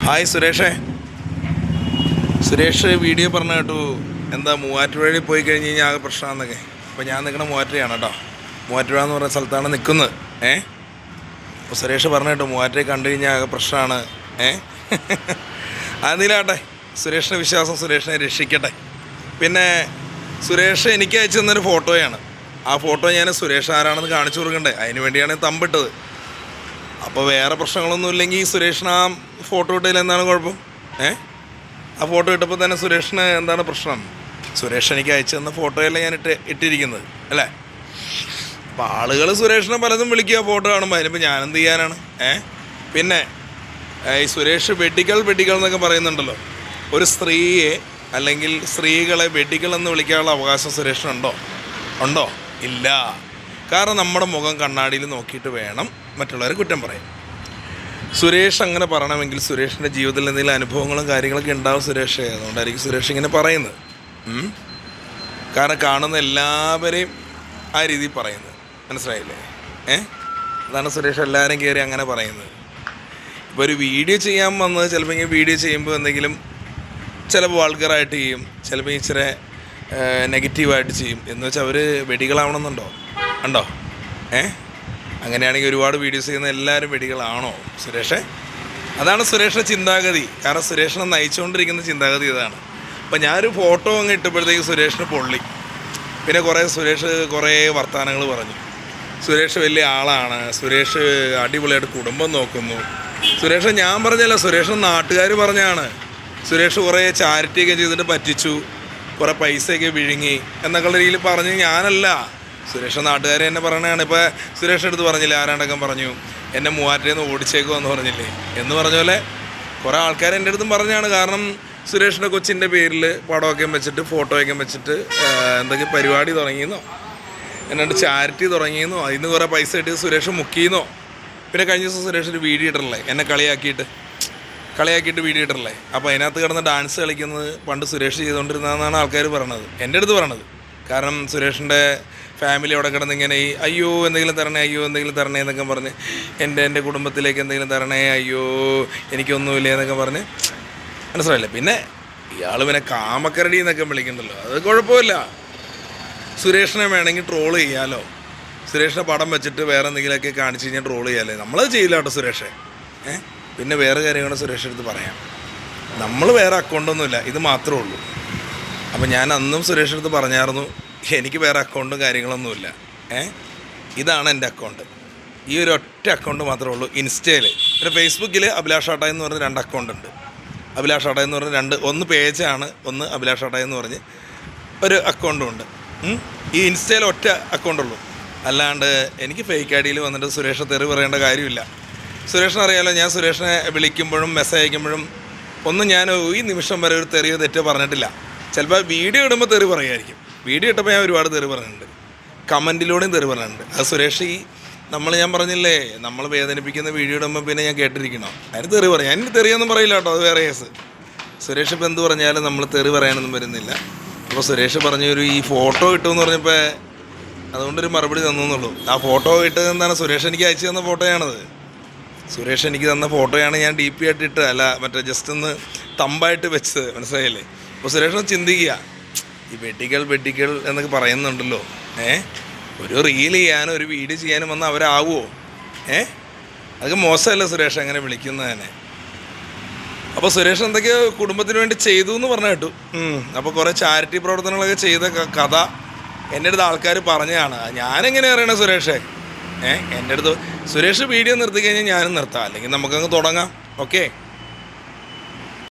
Hi Suresh video പറഞ്ഞ കേട്ടു. എന്താ മൂവാറ്റുപുഴയിൽ പോയി കഴിഞ്ഞ് കഴിഞ്ഞാൽ ആകെ പ്രശ്നമാണെന്നൊക്കെ. അപ്പോൾ ഞാൻ നിൽക്കണ മൂവാറ്റുപുഴയാണ് കേട്ടോ. മൂവാറ്റുപുഴ എന്ന് പറയുന്ന സ്ഥലത്താണ് നിൽക്കുന്നത്. അപ്പോൾ സുരേഷ് പറഞ്ഞ കേട്ടു മൂവാറ്റുപുഴ കണ്ടു കഴിഞ്ഞാൽ ആകെ പ്രശ്നമാണ്. അതിലാട്ടെ, സുരേഷിൻ്റെ വിശ്വാസം സുരേഷിനെ രക്ഷിക്കട്ടെ. പിന്നെ സുരേഷ് എനിക്ക് അയച്ചു തന്നൊരു ഫോട്ടോയാണ്. ആ ഫോട്ടോ ഞാൻ സുരേഷ് ആരാണെന്ന് കാണിച്ചു കൊടുക്കണ്ടേ, അതിന് വേണ്ടിയാണ് തമ്പിട്ടത്. അപ്പോൾ വേറെ പ്രശ്നങ്ങളൊന്നും ഇല്ലെങ്കിൽ സുരേഷിന് ആ ഫോട്ടോ ഇട്ടതിൽ എന്താണ് കുഴപ്പം? ആ ഫോട്ടോ ഇട്ടപ്പോൾ തന്നെ സുരേഷിന് എന്താണ് പ്രശ്നം? സുരേഷ് എനിക്ക് അയച്ചു തന്ന ഫോട്ടോയല്ലേ ഞാൻ ഇട്ടിരിക്കുന്നത് അല്ലേ? അപ്പോൾ ആളുകൾ സുരേഷിനെ പലതും വിളിക്കുക ഫോട്ടോ കാണുമ്പോൾ. അതിനിപ്പോൾ ഞാനെന്ത് ചെയ്യാനാണ്? പിന്നെ ഈ സുരേഷ് വെടികൾ എന്നൊക്കെ പറയുന്നുണ്ടല്ലോ. ഒരു സ്ത്രീയെ അല്ലെങ്കിൽ സ്ത്രീകളെ വെടികൾ എന്ന് വിളിക്കാനുള്ള അവകാശം സുരേഷിനുണ്ടോ? ഇല്ല. കാരണം നമ്മുടെ മുഖം കണ്ണാടിയിൽ നോക്കിയിട്ട് വേണം മറ്റുള്ളവരെ കുറ്റം പറയാം. സുരേഷ് അങ്ങനെ പറയണമെങ്കിൽ സുരേഷിൻ്റെ ജീവിതത്തിൽ എന്തെങ്കിലും അനുഭവങ്ങളും കാര്യങ്ങളൊക്കെ ഉണ്ടാവും സുരേഷ്. അതുകൊണ്ടായിരിക്കും സുരേഷ് ഇങ്ങനെ പറയുന്നത്. കാരണം കാണുന്ന എല്ലാവരെയും ആ രീതിയിൽ പറയുന്നത്, മനസ്സിലായില്ലേ? അതാണ് സുരേഷ് എല്ലാവരും കയറി അങ്ങനെ പറയുന്നത്. ഇപ്പോൾ ഒരു വീഡിയോ ചെയ്യാൻ വന്നത് ചിലപ്പോൾ ഇങ്ങനെ വീഡിയോ ചെയ്യുമ്പോൾ എന്തെങ്കിലും ചിലപ്പോൾ വാൾഗറായിട്ട് ചെയ്യും, ചിലപ്പോൾ ഇച്ചിരി നെഗറ്റീവായിട്ട് ചെയ്യും. എന്ന് വെച്ചാൽ അവർ വെടികളാവണമെന്നുണ്ടോ? ഉണ്ടോ? അങ്ങനെയാണെങ്കിൽ ഒരുപാട് വീഡിയോസ് ചെയ്യുന്ന എല്ലാവരും വെടികളാണോ സുരേഷേ? അതാണ് സുരേഷിൻ്റെ ചിന്താഗതി. കാരണം സുരേഷിനെ നയിച്ചുകൊണ്ടിരിക്കുന്ന ചിന്താഗതി ഇതാണ്. അപ്പോൾ ഞാനൊരു ഫോട്ടോ അങ്ങ് ഇട്ടപ്പോഴത്തേക്ക് സുരേഷിന് പൊള്ളി. പിന്നെ സുരേഷ് കുറേ വർത്തമാനങ്ങൾ പറഞ്ഞു. സുരേഷ് വലിയ ആളാണ്, സുരേഷ് അടിപൊളിയായിട്ട് കുടുംബം നോക്കുന്നു. സുരേഷ് ഞാൻ പറഞ്ഞല്ല, സുരേഷിന് നാട്ടുകാർ പറഞ്ഞാണ്. സുരേഷ് കുറേ ചാരിറ്റിയൊക്കെ ചെയ്തിട്ട് പറ്റിച്ചു, കുറേ പൈസയൊക്കെ വിഴുങ്ങി എന്നൊക്കെയുള്ള രീതിയിൽ പറഞ്ഞ് ഞാനല്ല. സുരേഷ് നാട്ടുകാരെ എന്നെ പറയണതാണ്. ഇപ്പോൾ സുരേഷ് അടുത്ത് പറഞ്ഞില്ലേ, ആരാണ്ടൊക്കെ പറഞ്ഞു എന്നെ മൂവാറ്റുപുഴയിൽ നിന്ന് ഓടിച്ചേക്കുമെന്ന് പറഞ്ഞില്ലേ എന്ന് പറഞ്ഞ പോലെ കുറേ ആൾക്കാർ എൻ്റെ അടുത്തും പറഞ്ഞാണ്. കാരണം സുരേഷിൻ്റെ കൊച്ചിൻ്റെ പേരിൽ പടമൊക്കെ വെച്ചിട്ട് ഫോട്ടോയൊക്കെ വെച്ചിട്ട് എന്തൊക്കെ പരിപാടി തുടങ്ങിയെന്നോ, എന്നാണ്ട് ചാരിറ്റി തുടങ്ങിയെന്നോ, അതിൽ നിന്ന് കുറേ പൈസ കിട്ടി സുരേഷ് മുക്കിയെന്നോ. പിന്നെ കഴിഞ്ഞ ദിവസം സുരേഷ് ഒരു വീഡിയോ ഇട്ടിട്ടില്ലേ, എന്നെ കളിയാക്കിയിട്ട് വീഡിയോ ഇട്ടിട്ടില്ലേ. അപ്പോൾ അതിനകത്ത് കിടന്ന് ഡാൻസ് കളിക്കുന്നത് പണ്ട് സുരേഷ് ചെയ്തുകൊണ്ടിരുന്നതെന്നാണ് ആൾക്കാർ പറയണത്, എൻ്റെ അടുത്ത് പറയണത്. കാരണം സുരേഷിൻ്റെ ഫാമിലി അവിടെ കിടന്ന് ഇങ്ങനെ ഈ അയ്യോ എന്തെങ്കിലും തരണേ എന്നൊക്കെ പറഞ്ഞ് എൻ്റെ കുടുംബത്തിലേക്ക് എന്തെങ്കിലും തരണേ, അയ്യോ എനിക്കൊന്നുമില്ല എന്നൊക്കെ പറഞ്ഞ്, മനസ്സിലായില്ലേ? പിന്നെ ഇയാൾ പിന്നെ കാമക്കരടി എന്നൊക്കെ വിളിക്കണ്ടല്ലോ, അത് കുഴപ്പമില്ല. സുരേഷിനെ വേണമെങ്കിൽ ട്രോൾ ചെയ്യാമല്ലോ. സുരേഷിനെ പടം വെച്ചിട്ട് വേറെ എന്തെങ്കിലുമൊക്കെ കാണിച്ച് കഴിഞ്ഞാൽ ട്രോൾ ചെയ്യാമല്ലേ. നമ്മളത് ചെയ്യില്ല കേട്ടോ സുരേഷേ. പിന്നെ വേറെ കാര്യങ്ങൾ സുരേഷ് എടുത്ത് പറയാം. നമ്മൾ വേറെ അക്കൗണ്ടൊന്നുമില്ല, ഇത് മാത്രമേ ഉള്ളൂ. അപ്പോൾ ഞാൻ അന്നും സുരേഷ് അടുത്ത് പറഞ്ഞായിരുന്നു, എനിക്ക് വേറെ അക്കൗണ്ടും കാര്യങ്ങളൊന്നുമില്ല. ഇതാണ് എൻ്റെ അക്കൗണ്ട്. ഈ ഒരു ഒറ്റ അക്കൗണ്ട് മാത്രമേ ഉള്ളൂ ഇൻസ്റ്റയിൽ. പിന്നെ ഫേസ്ബുക്കിൽ അഭിലാഷ് ആട്ടായി എന്ന് പറഞ്ഞ് 2 അക്കൗണ്ട് ഉണ്ട്. അഭിലാഷ് ആട്ടായി എന്ന് പറഞ്ഞ് ഒന്ന് പേജാണ്, ഒന്ന് അഭിലാഷ് ആട്ടായി എന്ന് പറഞ്ഞ് ഒരു അക്കൗണ്ടും ഉണ്ട്. ഈ ഇൻസ്റ്റയിൽ ഒറ്റ അക്കൗണ്ടുള്ളൂ. അല്ലാണ്ട് എനിക്ക് ഫേക്ക് ഐ ഡിയിൽ വന്നിട്ട് സുരേഷ് തെറി പറയേണ്ട കാര്യമില്ല. സുരേഷിനെ അറിയാമല്ലോ, ഞാൻ സുരേഷിനെ വിളിക്കുമ്പോഴും മെസ്സേജ് അയക്കുമ്പോഴും ഒന്നും ഞാൻ ഈ നിമിഷം വരെ ഒരു തെറിയോ തെറ്റോ പറഞ്ഞിട്ടില്ല. ചിലപ്പോൾ വീഡിയോ ഇടുമ്പോൾ തെറി പറയുമായിരിക്കും. വീഡിയോ ഇട്ടപ്പോൾ ഞാൻ ഒരുപാട് തെറി പറഞ്ഞിട്ടുണ്ട്, കമൻറ്റിലൂടെയും തെറി പറഞ്ഞിട്ടുണ്ട്. അത് സുരേഷ് ഞാൻ പറഞ്ഞില്ലേ, നമ്മൾ വേദനിപ്പിക്കുന്ന വീഡിയോ ഇടുമ്പോൾ പിന്നെ ഞാൻ കേട്ടിരിക്കണോ? അതിന് തെറി പറയാം. അതിന് തെറിയൊന്നും പറയില്ല കേട്ടോ, അത് വേറെ കേസ്. സുരേഷ് ഇപ്പം എന്ത് പറഞ്ഞാലും നമ്മൾ തെറി പറയാനൊന്നും വരുന്നില്ല. അപ്പോൾ സുരേഷ് പറഞ്ഞൊരു ഈ ഫോട്ടോ കിട്ടുമെന്ന് പറഞ്ഞപ്പോൾ അതുകൊണ്ടൊരു മറുപടി തന്നുള്ളൂ. ആ ഫോട്ടോ ഇട്ടത് എന്താണ്? സുരേഷ് എനിക്ക് അയച്ചു തന്ന ഫോട്ടോയാണത്. സുരേഷ് എനിക്ക് തന്ന ഫോട്ടോയാണ് ഞാൻ DP ആയിട്ട് ഇട്ട്, അല്ല മറ്റേ ജസ്റ്റ് ഒന്ന് തമ്പായിട്ട് വെച്ചത്, മനസ്സിലായില്ലേ? അപ്പോൾ സുരേഷിനെ ചിന്തിക്കുക, ഈ വെടികൾ എന്നൊക്കെ പറയുന്നുണ്ടല്ലോ, ഒരു റീൽ ചെയ്യാനും ഒരു വീഡിയോ ചെയ്യാനും വന്ന് അവരാവുമോ? അതൊക്കെ മോശമല്ല സുരേഷ് അങ്ങനെ വിളിക്കുന്നതന്നെ. അപ്പോൾ സുരേഷ് എന്തൊക്കെയോ കുടുംബത്തിന് വേണ്ടി ചെയ്തു എന്ന് പറഞ്ഞു കേട്ടു. അപ്പോൾ കുറേ ചാരിറ്റി പ്രവർത്തനങ്ങളൊക്കെ ചെയ്ത കഥ എൻ്റെ അടുത്ത് ആൾക്കാർ പറഞ്ഞതാണ്. ഞാനെങ്ങനെ അറിയണേ സുരേഷേ? എൻ്റെ അടുത്ത് സുരേഷ് വീഡിയോ നിർത്തി കഴിഞ്ഞാൽ ഞാനും നിർത്താം, അല്ലെങ്കിൽ നമുക്കങ്ങ് തുടങ്ങാം. ഓക്കെ.